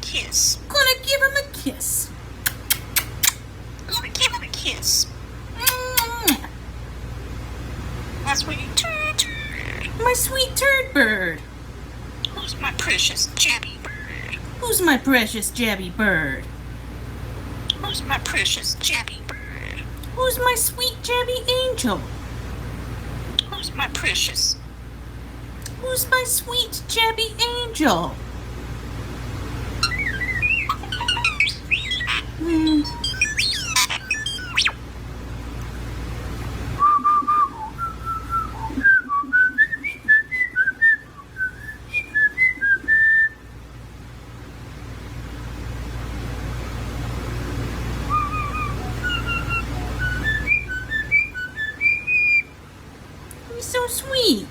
kiss. Gonna give him a kiss. Gonna give him a kiss. Mwah. My sweet turd. My sweet turd bird. Who's my precious jabby bird? Who's my precious jabby bird? Who's my precious jabby bird? Who's my sweet jabby angel? Who's my precious? Who's my sweet jabby angel? Hmm. He's so sweet.